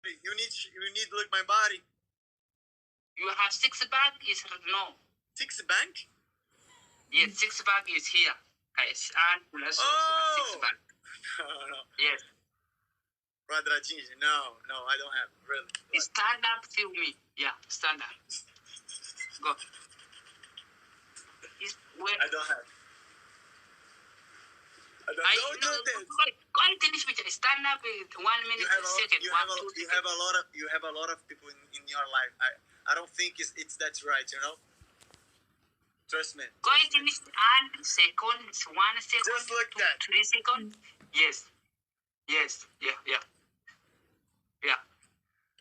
You need to look my body. You have six pack is no. Six bank? Yes, six pack is here. Guys, and plus six pack. No. Yes. Farajii. No, I don't have it, really. Stand up, feel me. Yeah, stand up. Go. I don't have. Don't do this. Finish with stand up with 1 minute. You have a lot of people in your life. I don't think it's that's right. You know. Trust me. Go and finish and seconds. 1 second. Just like that. 3 seconds. Yes. Yeah.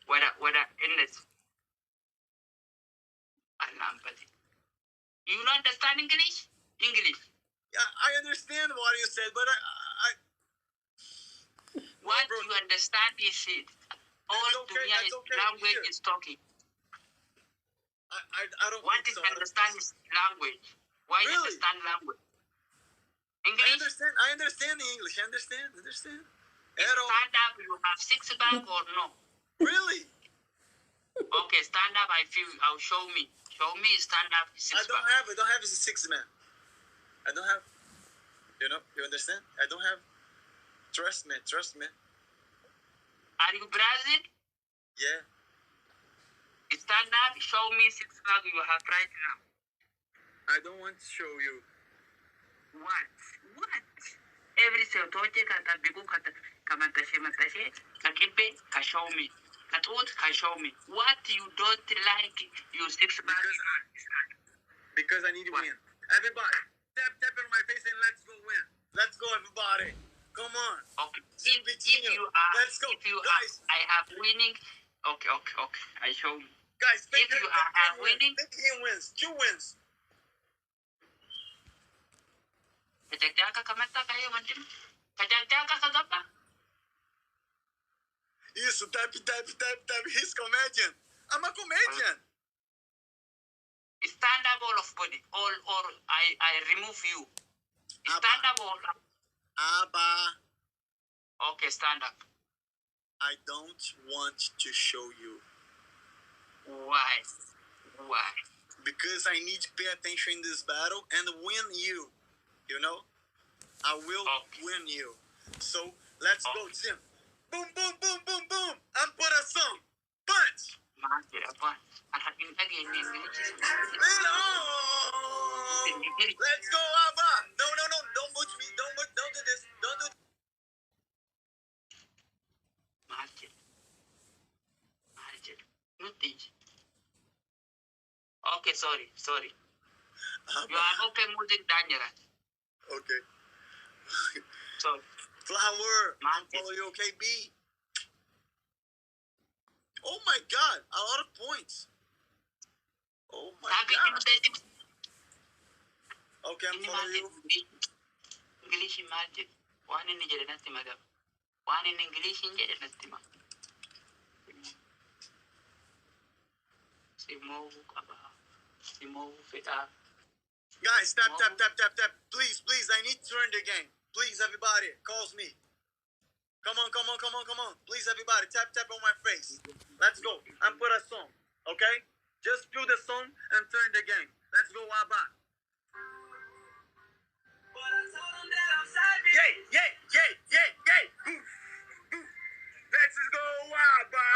Whether in this. You don't understand English? English. Yeah, I understand what you said, but what you understand is it. All dunya is language is talking. I don't. What is understand is language. Why really? Understand language? English. I understand the English. I understand. Stand up. You have six pack or no? Really? Okay, stand up. I'll show me. Show me stand up. I don't have a six man. I don't have. You know. You understand? I don't have. Trust me. Are you Brazil? Yeah. Stand up. Show me six pack you have right now. I don't want to show you. What? Every tote kata bigu kata kamantashe kakibe ka show me. Katut ka show me. What you don't like you six pack? Because I need to win. Everybody, tap on my face and let's go win. Let's go, everybody. Come on. Okay. Let's go, guys. I have winning. Okay. I show you. Guys, if you are winning, think he wins. 2 wins. Kajaka kamata kayo mantim. Kajaka kagapa. Isso, tap. He's comedian. I'm a comedian. Stand up all of body. All I remove you. Stand up all. Abba. Okay, stand up. I don't want to show you. Why? Because I need to pay attention in this battle and win you. You know? I will win you. So, let's go, Tim. Boom. I'm put a song. Punch. Let's go, Abba. No. Don't push me. Don't do this. Don't do this. Okay, sorry. You are open music dangerous. Okay. So, Flower. Follow you, okay, B. Oh my God, a lot of points. Oh my God. Okay, I'm following you. English magic. One in Nigeria, nothing, madam. One in English, in Nigeria, nothing. Guys, tap. Please, I need to turn the game. Please, everybody, calls me. Come on. Please, everybody, tap on my face. Let's go. I'm put a song, okay? Just do the song and turn the game. Let's go, Abba. Yay. Let's go, Abba.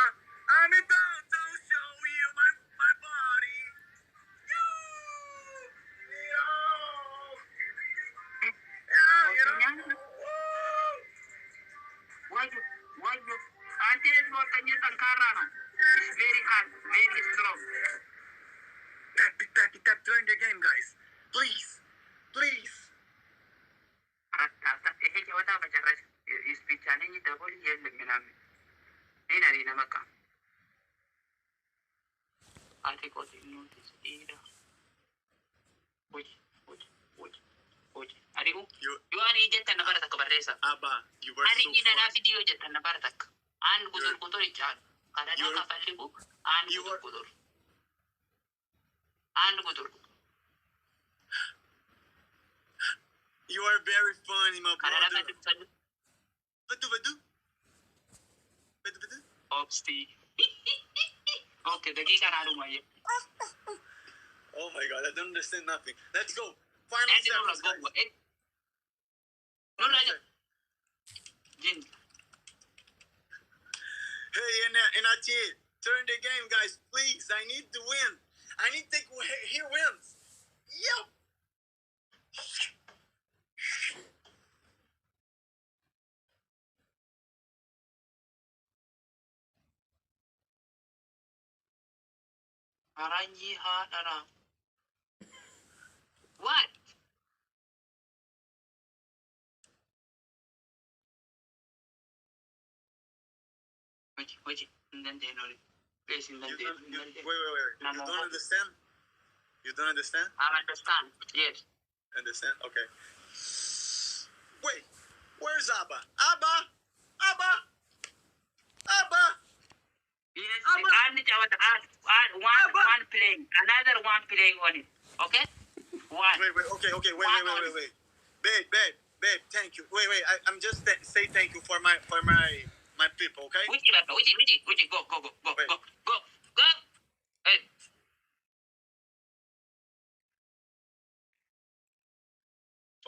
I'm about to show you my body. Why you? Until it's not a new Tankara. It's very hard, very strong. Tap, turn the game, guys. Please. You are rejected na para kabaresa. Abba, you were so funny. Na video jetta na para tak. An gudur ichal. Kada ka palibu. An gudur. You are very funny, my brother. Vadu. Obsti. Okay, the gig and I Oh my God, I don't understand nothing. Let's go. Final don't seconds, go. guys. No, Final seconds. Jin. Hey, Ati, turn the game, guys, please. I need to win. I need to take he wins. Yep. Farajii hadara. What? Which? Then they know it. Place in the Wait. No, You no, don't no. understand? You don't understand? I understand. Yes. Understand? Okay. Wait, where's Abba? Abba! Abba! Abba! Yes, Abba! add one playing, another one playing on it. Okay? One. Wait, okay, wait. Babe, thank you. Wait, I'm just say thank you for my people, okay? Which, go. Wait. Go. Hey.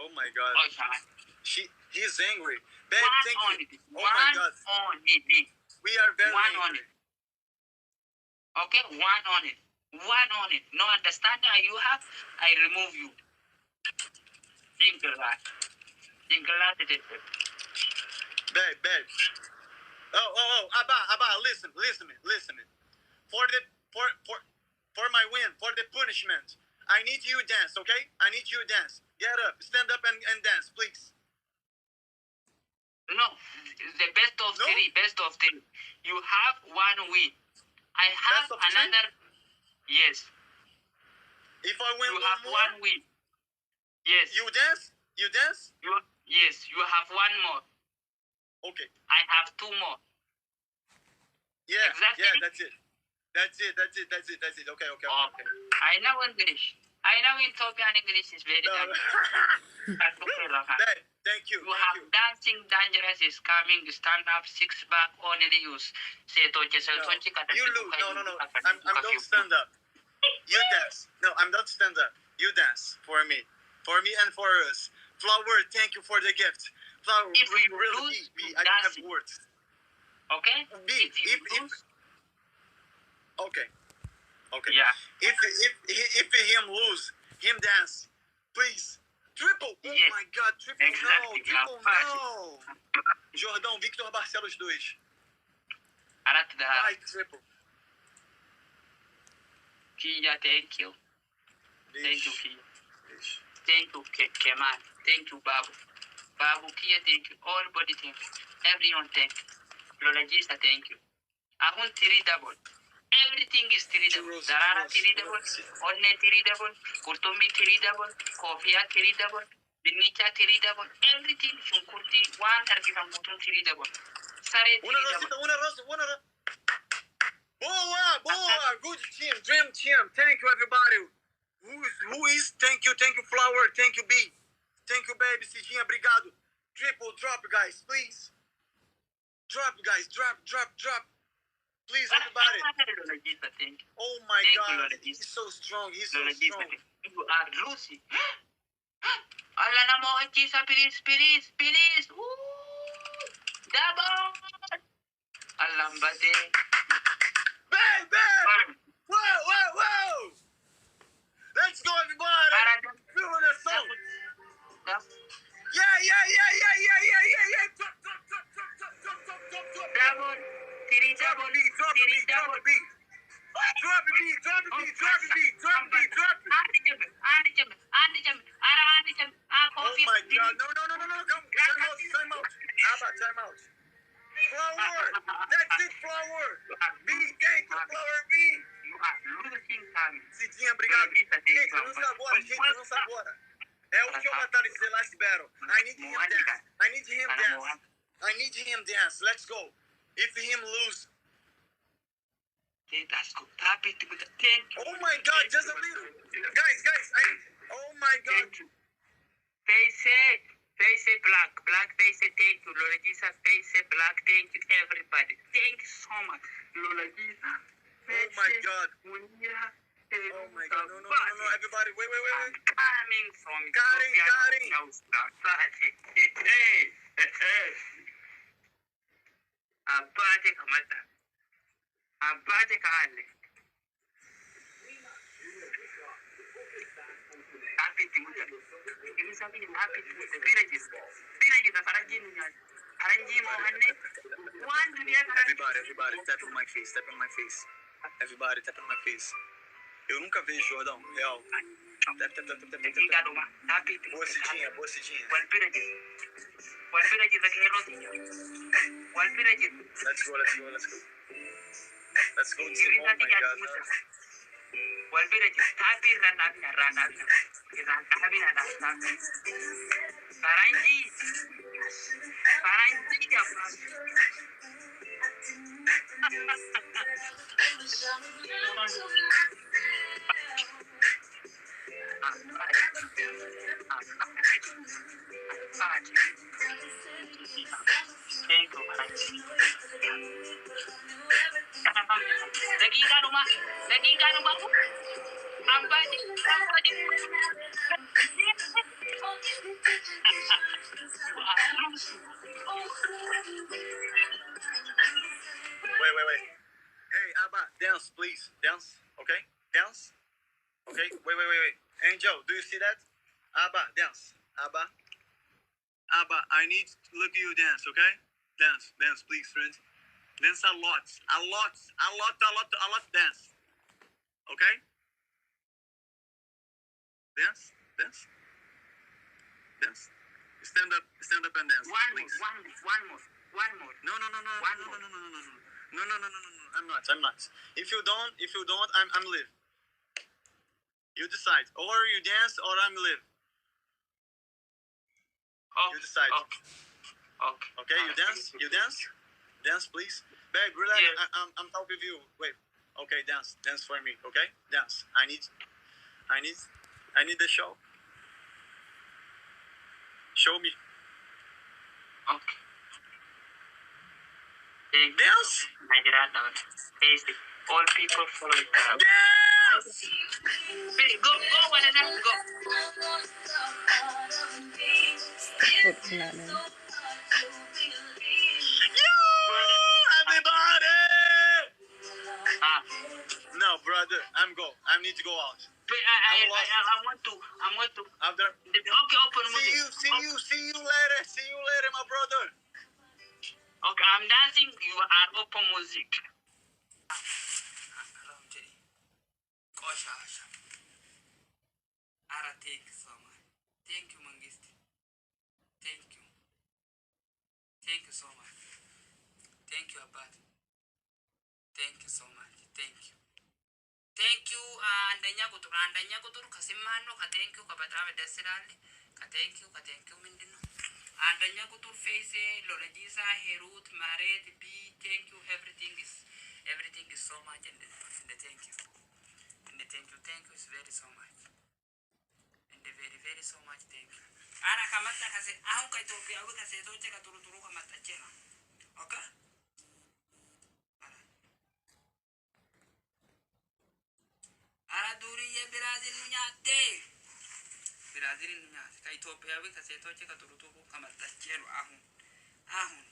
Oh my God. Oh, sorry. He's angry. Babe, One thank on you. it. Oh my God. On it. We are very One on angry. it. Okay? One on it. No understand how you have, I remove you. Jingle Babe. Oh, Abba, listen. For my win, for the punishment, I need you dance, okay? I need you dance. Get up, stand up and dance, please. No, the best of No? three. You have one win. I have Best of three? another. Yes. If I win You one have more, one win. Yes. you dance? Yes, you have one more. Okay. I have two more. Yeah, Exactly. yeah, that's it. Okay. Okay. I know English. I know Ethiopian English is very No. dangerous. That's okay, Rafa. Babe, thank you. You have dancing dangerous is coming, stand up, six back, only use. Say to No. You lose. No. I'm don't stand up. You dance. No, I'm not stand up. You dance for me and for us. Flower, thank you for the gift. Flower, If you really, lose, you I don't have dancing. words. Okay? If lose, okay. yeah. If him lose, him dance, please. Triple. Oh Yes. my God, triple Exactly. no. Jordão, Victor Barcelos 2. Why triple? Kia, thank you. Thank you, Kia. Ixi. Thank you, Kemal. Thank you, Babu. Babu, Kia, thank you. Everybody, thank you. Everyone, thank you. Lolagista, thank you. Ahun, three double. Everything is three double. Churros, Darara, churros, three double. churros. Onne, three double. Kurtumi, three double. Kofia, three double. Dinicha, three double. Everything, Shunkurti, one target, three double. Sare, Una three double. rosa. Boa. Good team, dream team. Thank you, everybody. Who is? Thank you, Flower. Thank you, B. Thank you, baby. Cidinha, obrigado. Triple drop, guys, please. Drop, guys. Drop. Please, everybody. Lolagista, thank you. Oh my Thank you, God. Lolagista. He's so strong. Lolagista, you are Lucy. Allah na mo, Chisa, please. Ooh, double. Allah, bate. Bang. Whoa. Let's go, everybody. Feel the song. Yeah. Drop. Double, three double, three double. Drop the beat. Oh my God. No. Come. Time out. Abba, time out. Flower. That's it, Flower. B, thank you, Flower B. You are losing time. Cidinha, obrigado. Gente, lança agora. É o que eu matar esse last battle. I need him dance. Let's go. If him lose. Let's go. Happy to thank you. Oh my God, just a little. Guys. Oh my God. Face it. Face black, black face, thank you. Lord Jesus, face black, thank you, everybody. Thank you so much, Lord Jesus. Oh my God. Oh my God. No, no, no, no, no. Everybody, wait. I'm coming from Got it. Abate kamata. Abate kale. Happy to muta. Ini sabi ni happy to muta. Birajis na farajii niya. Farajii mo hanne. One dunia Everybody, tap on my face, tap on my face. Everybody, tap on my face. Eu nunca vejo Jordão, real. Tap. Nagiga duma. Happy to Boa cidinha. One birajis. One birajis na kero niya. One birajis. Let's go. Let's go to, oh my God. One birajis. Happy rana. Kita happy rana. Farajii apa? Dagiga rumah. Ambadi. Wait. Hey, Abba, dance, please. Dance, okay? Dance. Okay, wait. Angel, do you see that? Abba, dance. Abba, I need to look at you dance, okay? Dance, please, friends. Dance a lot. Dance. Okay? Dance. Stand up and dance, please. One more. No. I'm not. If you don't, I'm live. You decide. Or you dance, or I'm live. Oh, You decide. Okay. Okay, you dance. Dance, please. Babe, relax. Yeah. I'm talking with you. Wait. Okay, dance for me. Okay, dance. I need the show. Show me. Okay. Dance. All people follow it. Dance. Go, one and go. Everybody. Ah. No, brother. I need to go out. I want to. After. Okay, open music. See you later, my brother. Okay, I'm dancing. You are open music. Ara, thank you so much. Thank you, Mangisti. Thank you. Thank you so much. Thank you, Abad. Thank you so much. Thank you. Thank you, andanya kutur kasimano ka thank you kabatawe desirali ka thank you mindino. Andanya kutur face lolajisa herut maret b thank you everything is so much and the thank you. And the thank you is very so much. And the very so much thank you. Ana kamata kase ahu kai topi awu kase toche ka turu kamata chena. Okay? Ara duriya Brazil nunyate. Brazil nunyate. Kai topi awu kase toche ka turu kamata chena ahun. Okay.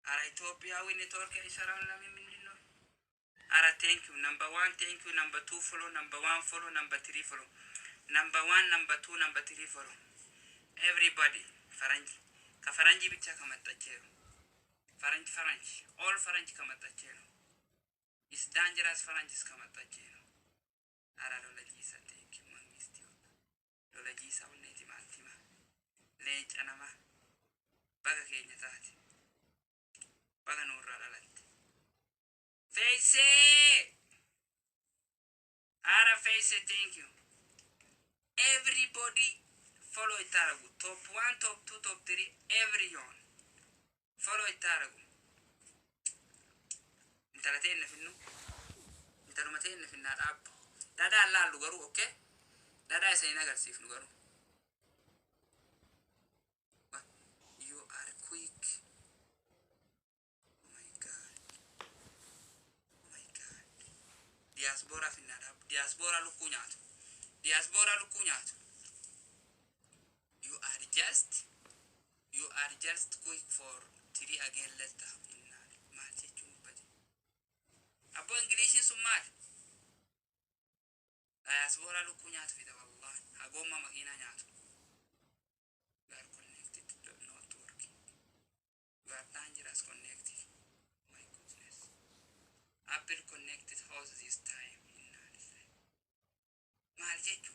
Ara Ethiopia we network is around la mindino. Ara thank you. Number 1, thank you. Number 2, follow. Number 1, follow. Number 3, follow. Number 1, number 2, number 3, follow. Everybody. Faranji. Ka Faranji bicha kamatachero. Faranji. All Faranji kamatachero. It's dangerous Faranji kamatachero. Ara lolajisa thank you. Mangistio. Lolajisa uneti maltima. Lech anama. Baga Kenya tati. Baga nurra lalante. Face. Ara face, thank you. Everybody follow itaragu top 1 top 2 top 3 everyone follow itaragu intalateen finnu intalumateen finna dab dada la lugaru okay dada sayna garsif lugaru you are quick oh my god diaspora finna dab diaspora lukunyat you are just quick for 3 again later inna mate chumbati abo english sumal diaspora lukunyat fi wallah agoma makina nyat you are connected to the network you are dangerous connected my goodness apple connected house this time inna mate chu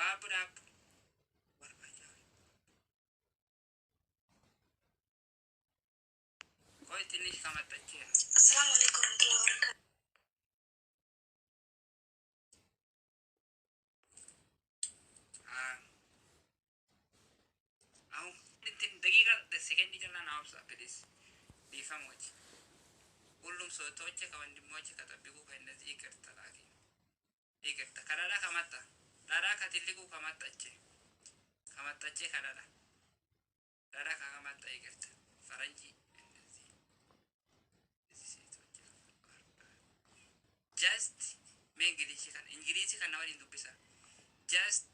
Abra قلت ليش كما تحكي السلام عليكم ورحمة الله وبركاته. أو دقيقة سكندي جلنا نابسا بديس بيفهم وجه كلهم صوتوجه كمان دموجه كتبيكو كأنه ذكرت لكن ذكرت كذا كماتا دارا كتلقو كماتا كذا دارا كماتا ذكرت فرجي just English kan nawari ndubisa just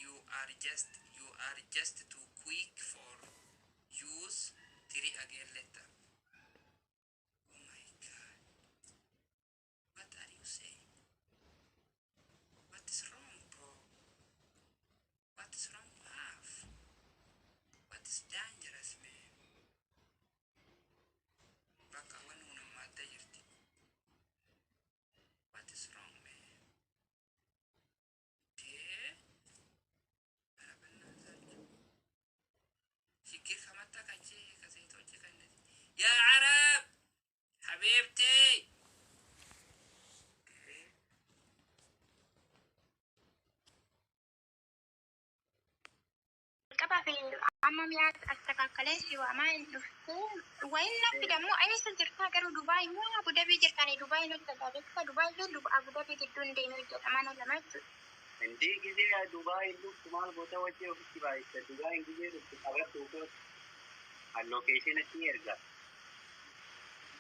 you are just too quick for use 3 again later oh my god what are you saying what is wrong bro what is wrong half what is dangerous man baka wanu na mata yirti what is wrong man شكل خمسة كذي كذي توجه كذي يا عرب حبيبتي القبع في العماميات التكاكلين في وما الدفتين وين في دمو أي سجرتا كرو دبي مو أبو دبي جرتاني دبي نتدابك دبي لو أبو دبي جدون دينو جت أمانة لما عندي كذا دبي لو كمان بتوجه في بايس دبي كذا أغلب توقف اللوكيشن كيرجع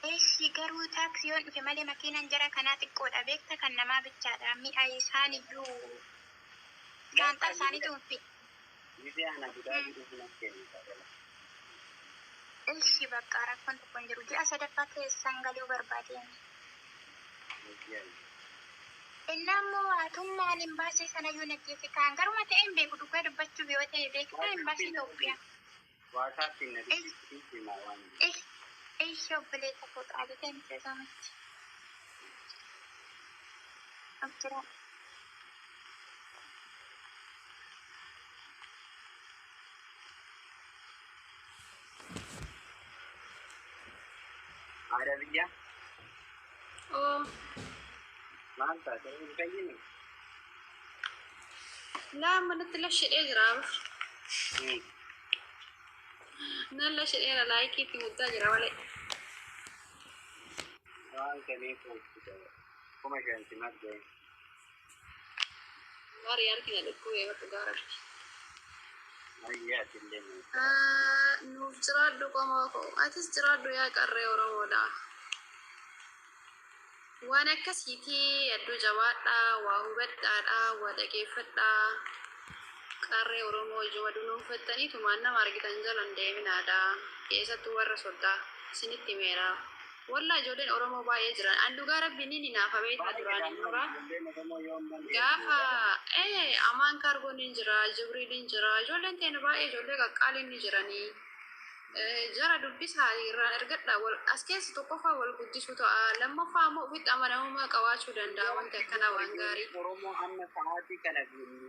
إيش يقروا تاكسيون في مالي مكينة جرا كانت تقول أبيك تكنا ما بتشارع مي أي ساني جو كان تساني توفي كذا أنا بدأت أقول لك إيش يبقى عرفت تكون جرودي أصدقائك سانغاليو بربادين إنما ثم الإمباسي سنة يونتي في كان قرما تأم بيكو دكتور بتشو بيوتي بيكو إمباسي توبيا واتساب النبي في موان إيش شوف لي تفوت على كم تزامت أبترا عربية ما أنت تقول كيني لا ما نتلش الإجرام نلش الإجرا لايكي في مدة ولا ما كني فوق كده كم كان تنات جاي ماريار كنا لكوي وتجارب ما تلين نوجراد كماكو أتجراد يا كاري ورمودا وانا كسيتي أدو جواتا وهوبتا ودكيفتا كاري ورمو جوادو نفتني ثماننا ماركتان جلان ديمنادا كيسا توار صدا سنتي ميرا والله جودين ورمو باي جران أندو غارب بنيني نافبيت أدراني نورا غافا أمان كارغو ننجرا جبري ننجرا جولين تين باي جولين قالين نجراني جرى دبس هاي رجعنا والأسكيس توقفا والقديس وتو لما فهموا في تمرهم ما كواشوا دندا وانت كنا وانغاري oromo amma saati kana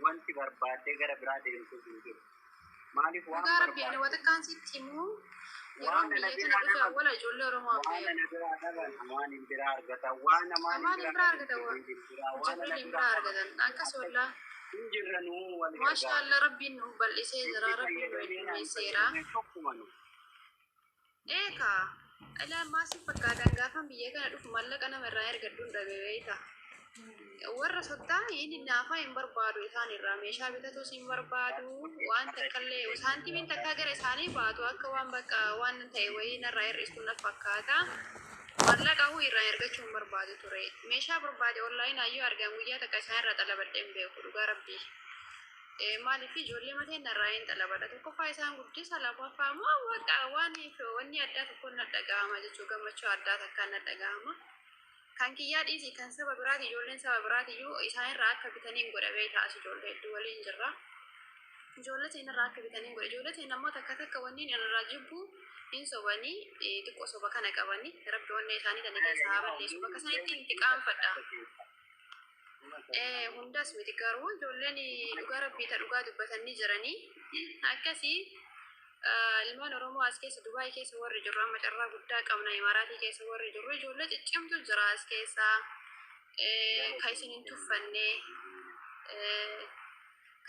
wanti barbaade gara biraade hin kutu maaliif waan dhugaa rabbii ani wata kaan sitti himuu yeroo biyya kana dhufe awwala ijoollee Oromoo waan na biraa dhaban waan hin biraa argatan waan namaan hin biraa argatan jibril hin biraa argatan akkas wallaa hin jirranuu wal maashaallah rabbiin nu bal'isee jira rabbiin nu heddumeesseera eeka ilaa maasii fakkaatan gaafan biyya kana dhufu mallaqa nama irraa ergadduun dhabeeyta warra soddaa inni naafa hin barbaadu isaan irraa meeshaa bitatuus hin barbaadu waan takkallee saantiimiin takkaa gara isaanii baatu akka waan bakka waan ta'e wayii narraa hir'istuu na fakkaata mallaqa huu irraa ergachuu hin barbaadu ture meeshaa barbaade onlaayinii ayyuu argan guyyaa takka isaan irraa xalabadhee hin beeku dhugaa rabbii maaliif ijoollee mateen narraa hin xalabadha tokkoffaa isaan guddisa lammaffaa immoo wanni addaa tokko na dhaga'ama jechuu gammachuu addaa takkaan na dhaga'ama kan kiyyaa dhiisii kan saba biraati ijoolleen saba biraatiyyuu isaan irraa akka bitaniin godha beektaas ijoollee hedduu waliin jirra ijoollee teen irraa akka bitaniin godha ijoollee teen ammoo takka wanniin irraa jibbu hin sobanii xiqqoo soba kana qabanii rabbi onnee isaanii tani keessa haa balleessu bakka sanitti itti qaanfadha hundas miti garuu ijoolleen dhugaa rabbiita dhugaa dubbatanii jiranii akkasii ilmaan Oromoo as keessa Dubaay keessa warri jiru amma carraa guddaa qabna Imaraatii keessa warri jiru ijoollee ciccimtu jira as keessa kan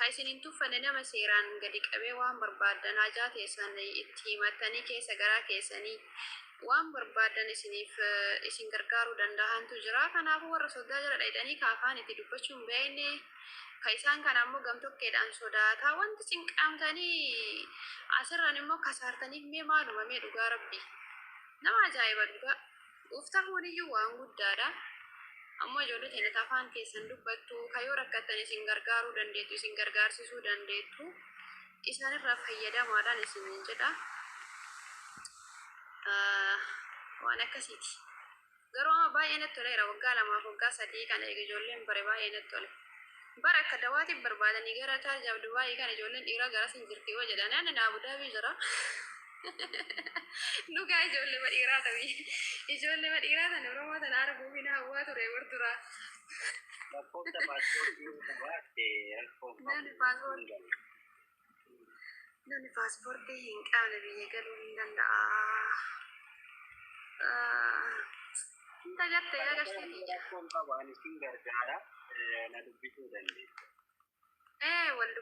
isin hin tuffanne nama seeraan gadi qabee waan barbaadan hajaa teessan itti himattanii keessa garaa keessanii waan barbaadan isiniif isin gargaaruu danda'antu jira kanaafuu warra soddaa jala dhayidhanii kaafaan itti dubbachuu hin beekne kan isaan kana ammoo gamtokkeedhaan sodaataa wanti cinqaamtanii asirraan immoo kasaartaniif mee maaluma mee dhugaa rabbii nama ajaa'iba dhugaa ufta huniyyuu waan guddaadha ammoo ijoollee teenya afaan keessan dubbattu kayoo rakkattan isin gargaaruu dandeettu isin gargaarsisuu dandeettu isaanirraa fayyadamaadhaan isiniin jedha waan akkasiiti garuu amma baay'ee natti toleera waggaa 2 waggaa 3 kana ijoolleen bare baay'ee natti tole bara akka dawaatiif barbaadanii gara chaarjaaf Dubaayii kan ijoolleen dhiiraa garas hin jirti yoo jedhan ani Abu Dhabii jira dhugaa ijoollee madhiiraa ta'ii ijoollee madhiiraa tan Oromoo tan arguu fi na hawwaa ture warturaa lakkoofsa paaspoortii qabaatte namni paaspoortii hin qabne biyya galuu hin danda'a inta gatte agarsiiti rakkoon qabu ani sin gargaara na dubbisuu dandeessa wal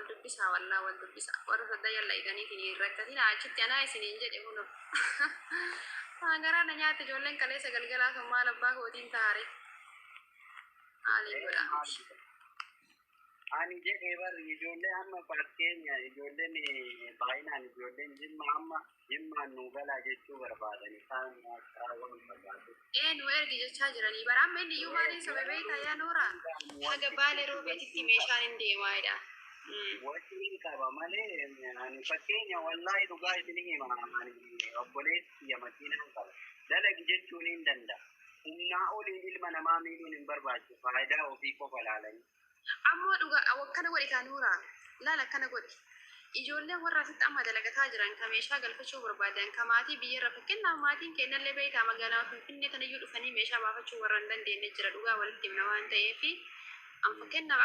dubbisa wallaa wal dubbisa warra sadda yalla iganiitiin rakkatiin achitti anaa isiniin jedhe kuno garaa na nyaata ijoolleen kaleessa galgalaa sun maal abbaa kootiin taare haalii godhaamti ani jedhee barri ijoollee amma fakkeenya ijoolleen baay'inaan ijoolleen jimmaan nu galaa jechuu barbaadan isaan raawwan barbaadu. Nu ergi jechaa jiranii bara amma inni iyyuu maaliin sababee tayyaa noora haga baalee roobeetitti meeshaan hin deemaadha. Wajjin qaba malee ani fakkeenya wallaahi dhugaa isin hima ani obboleessi makiinaan qaba dalagi jechuun hin danda'a. Humnaa oliin ilma namaa miidhuun hin barbaachisu faayidaa ofii qofa laalanii. Ammoo dhugaa akkana godhi kanuura laala akkana godhi ijoolleen warra asitti amma dalagataa jiran ka meeshaa galfachuu barbaadan ka maatii biyyarra fakkeenyaaf maatiin kennallee beekaa magaalaa Finfinnee tanayyuu dhufanii meeshaa baafachuu warra hin dandeenye jira dhugaa walitti himna waan ta'eef an fakkeenyaaf